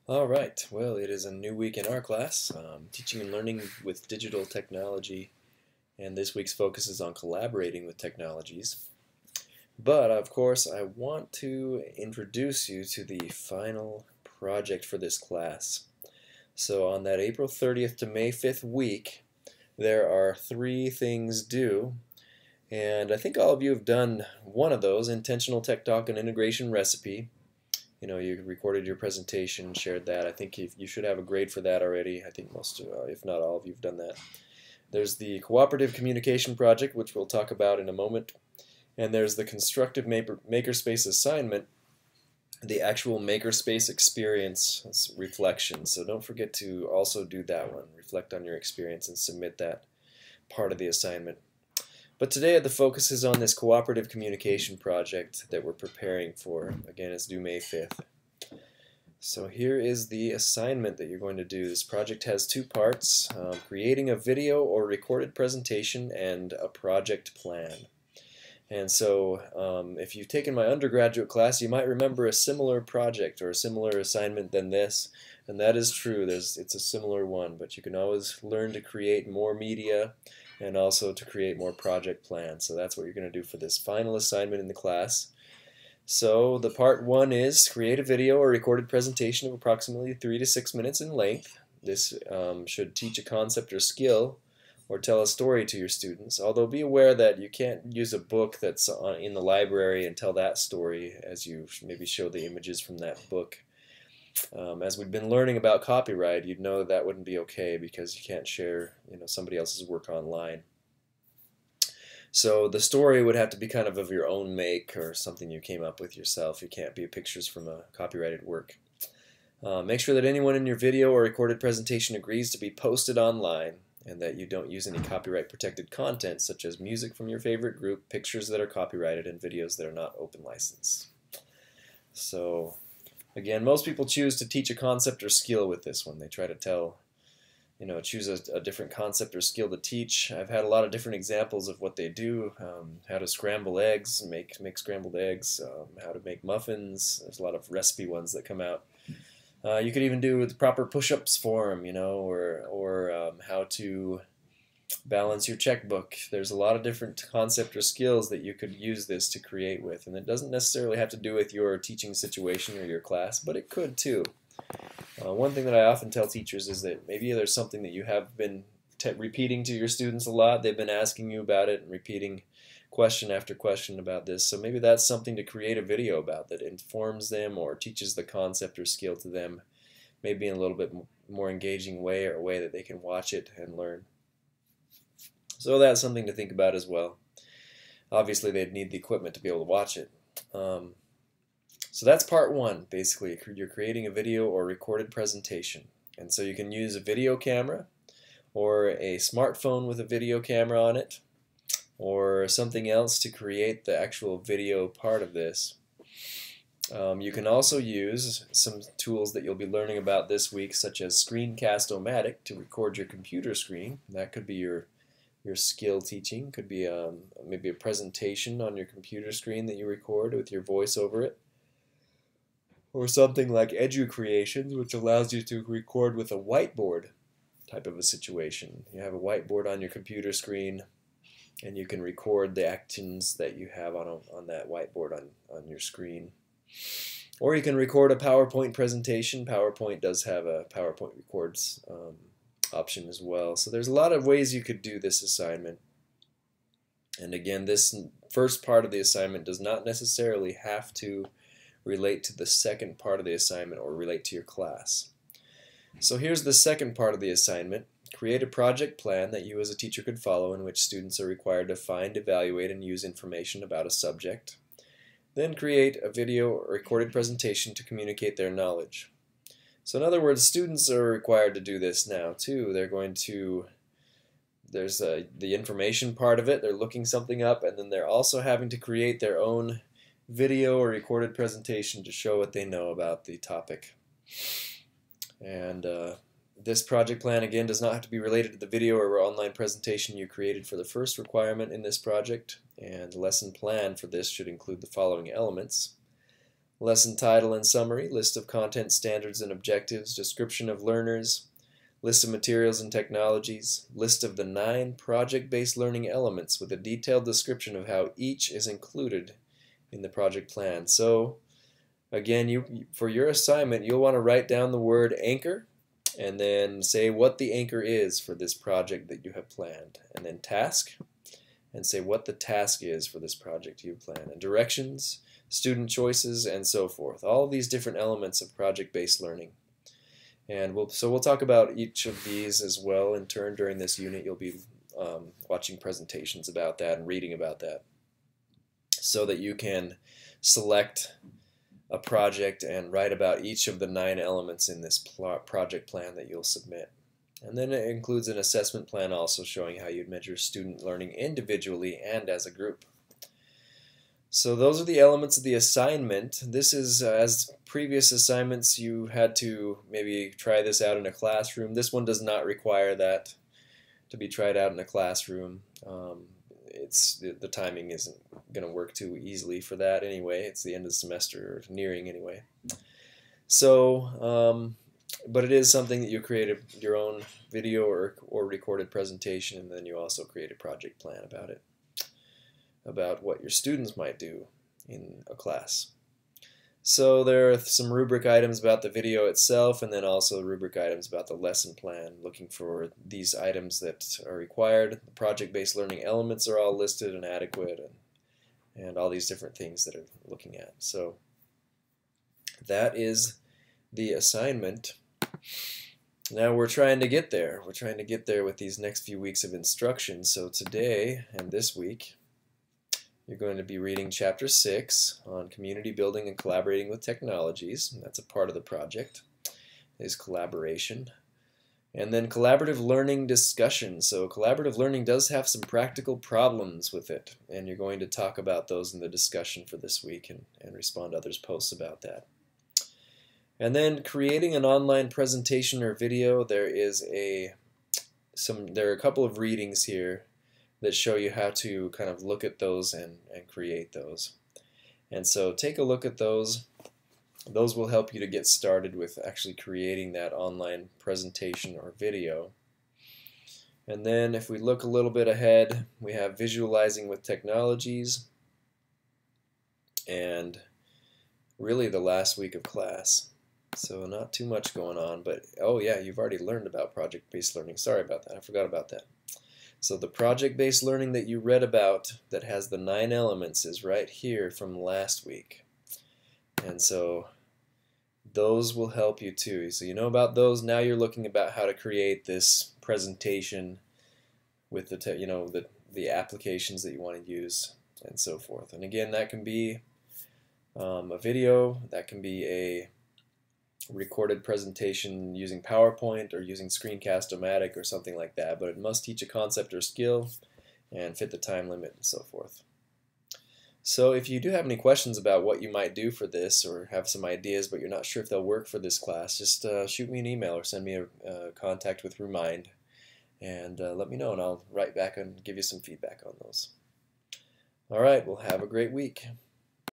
Alright, well, it is a new week in our class, teaching and learning with digital technology, and this week's focus is on collaborating with technologies. But, of course, I want to introduce you to the final project for this class. So on that April 30th to May 5th week, there are 3 things due, and I think all of you have done one of those, Intentional Tech Talk and Integration Recipe. You recorded your presentation, shared that. I think you should have a grade for that already. I think most, if not all of you have done that. There's the Cooperative Communication Project, which we'll talk about in a moment. And there's the Constructive Makerspace Assignment, the actual Makerspace experience reflection. So don't forget to also do that one. Reflect on your experience and submit that part of the assignment. But today the focus is on this cooperative communication project that we're preparing for. Again, it's due May 5th. So here is the assignment that you're going to do. This project has 2 parts, creating a video or recorded presentation and a project plan. And so if you've taken my undergraduate class, you might remember a similar project or a similar assignment than this. And that is true. It's a similar one, but you can always learn to create more media and also to create more project plans. So that's what you're going to do for this final assignment in the class. So the part 1 is create a video or recorded presentation of approximately 3 to 6 minutes in length. This should teach a concept or skill or tell a story to your students, although be aware that you can't use a book that's in the library and tell that story as you maybe show the images from that book. As we've been learning about copyright, you'd know that wouldn't be okay because you can't share somebody else's work online. So the story would have to be kind of your own make or something you came up with yourself. It can't be pictures from a copyrighted work. Make sure that anyone in your video or recorded presentation agrees to be posted online and that you don't use any copyright protected content such as music from your favorite group, pictures that are copyrighted, and videos that are not open license. So again, most people choose to teach a concept or skill with this one. They try to choose a different concept or skill to teach. I've had a lot of different examples of what they do, how to scramble eggs, make scrambled eggs, how to make muffins. There's a lot of recipe ones that come out. You could even do the proper push-ups form, or how to balance your checkbook. There's a lot of different concept or skills that you could use this to create with, and it doesn't necessarily have to do with your teaching situation or your class, but it could too. One thing that I often tell teachers is that maybe there's something that you have been repeating to your students a lot. They've been asking you about it and repeating question after question about this, so maybe that's something to create a video about that informs them or teaches the concept or skill to them, maybe in a little bit more engaging way or a way that they can watch it and learn. So that's something to think about as well. Obviously they'd need the equipment to be able to watch it. So that's part 1, basically. You're creating a video or recorded presentation. And so you can use a video camera or a smartphone with a video camera on it or something else to create the actual video part of this. You can also use some tools that you'll be learning about this week, such as Screencast-O-Matic to record your computer screen. That could be your skill teaching. Could be maybe a presentation on your computer screen that you record with your voice over it. Or something like EduCreations, which allows you to record with a whiteboard type of a situation. You have a whiteboard on your computer screen and you can record the actions that you have on that whiteboard on your screen. Or you can record a PowerPoint presentation. PowerPoint does have a PowerPoint records option as well. So there's a lot of ways you could do this assignment. And again, this first part of the assignment does not necessarily have to relate to the second part of the assignment or relate to your class. So here's the second part of the assignment. Create a project plan that you as a teacher could follow in which students are required to find, evaluate, and use information about a subject. Then create a video or recorded presentation to communicate their knowledge. So in other words, students are required to do this now too. There's the information part of it, they're looking something up, and then they're also having to create their own video or recorded presentation to show what they know about the topic. And this project plan again does not have to be related to the video or online presentation you created for the first requirement in this project, and the lesson plan for this should include the following elements. lesson title and summary, list of content standards and objectives, description of learners, list of materials and technologies, list of the 9 project-based learning elements with a detailed description of how each is included in the project plan. So again, for your assignment, you'll want to write down the word anchor and then say what the anchor is for this project that you have planned, and then task, and say what the task is for this project you plan, and directions, student choices, and so forth. All of these different elements of project-based learning. And we'll talk about each of these as well in turn during this unit. You'll be watching presentations about that and reading about that so that you can select a project and write about each of the 9 elements in this project plan that you'll submit. And then it includes an assessment plan also showing how you'd measure student learning individually and as a group. So those are the elements of the assignment. This is, as previous assignments, you had to maybe try this out in a classroom. This one does not require that to be tried out in a classroom. The timing isn't going to work too easily for that anyway. It's the end of the semester, or nearing anyway. So, but it is something that you create your own video or recorded presentation, and then you also create a project plan about it, about what your students might do in a class. So there are some rubric items about the video itself, and then also rubric items about the lesson plan, looking for these items that are required. The project-based learning elements are all listed and adequate, and all these different things that are looking at. So that is the assignment. Now we're trying to get there. We're trying to get there with these next few weeks of instruction. So today and this week, you're going to be reading Chapter 6 on community building and collaborating with technologies. That's a part of the project, is collaboration. And then collaborative learning discussion. So collaborative learning does have some practical problems with it, and you're going to talk about those in the discussion for this week and respond to others' posts about that. And then creating an online presentation or video. There are a couple of readings here that show you how to kind of look at those and create those. And so take a look at those. Those will help you to get started with actually creating that online presentation or video. And then if we look a little bit ahead, we have visualizing with technologies, and really the last week of class. So not too much going on, but oh yeah, you've already learned about project-based learning. Sorry about that, I forgot about that. So the project-based learning that you read about that has the 9 elements is right here from last week. And so those will help you too. So you know about those. Now you're looking about how to create this presentation with the applications that you want to use and so forth. And again, that can be a video, that can be a recorded presentation using PowerPoint or using Screencast-O-Matic or something like that, but it must teach a concept or skill and fit the time limit and so forth. So if you do have any questions about what you might do for this, or have some ideas but you're not sure if they'll work for this class, just shoot me an email or send me a contact with Remind, and let me know, and I'll write back and give you some feedback on those. Alright, well, have a great week.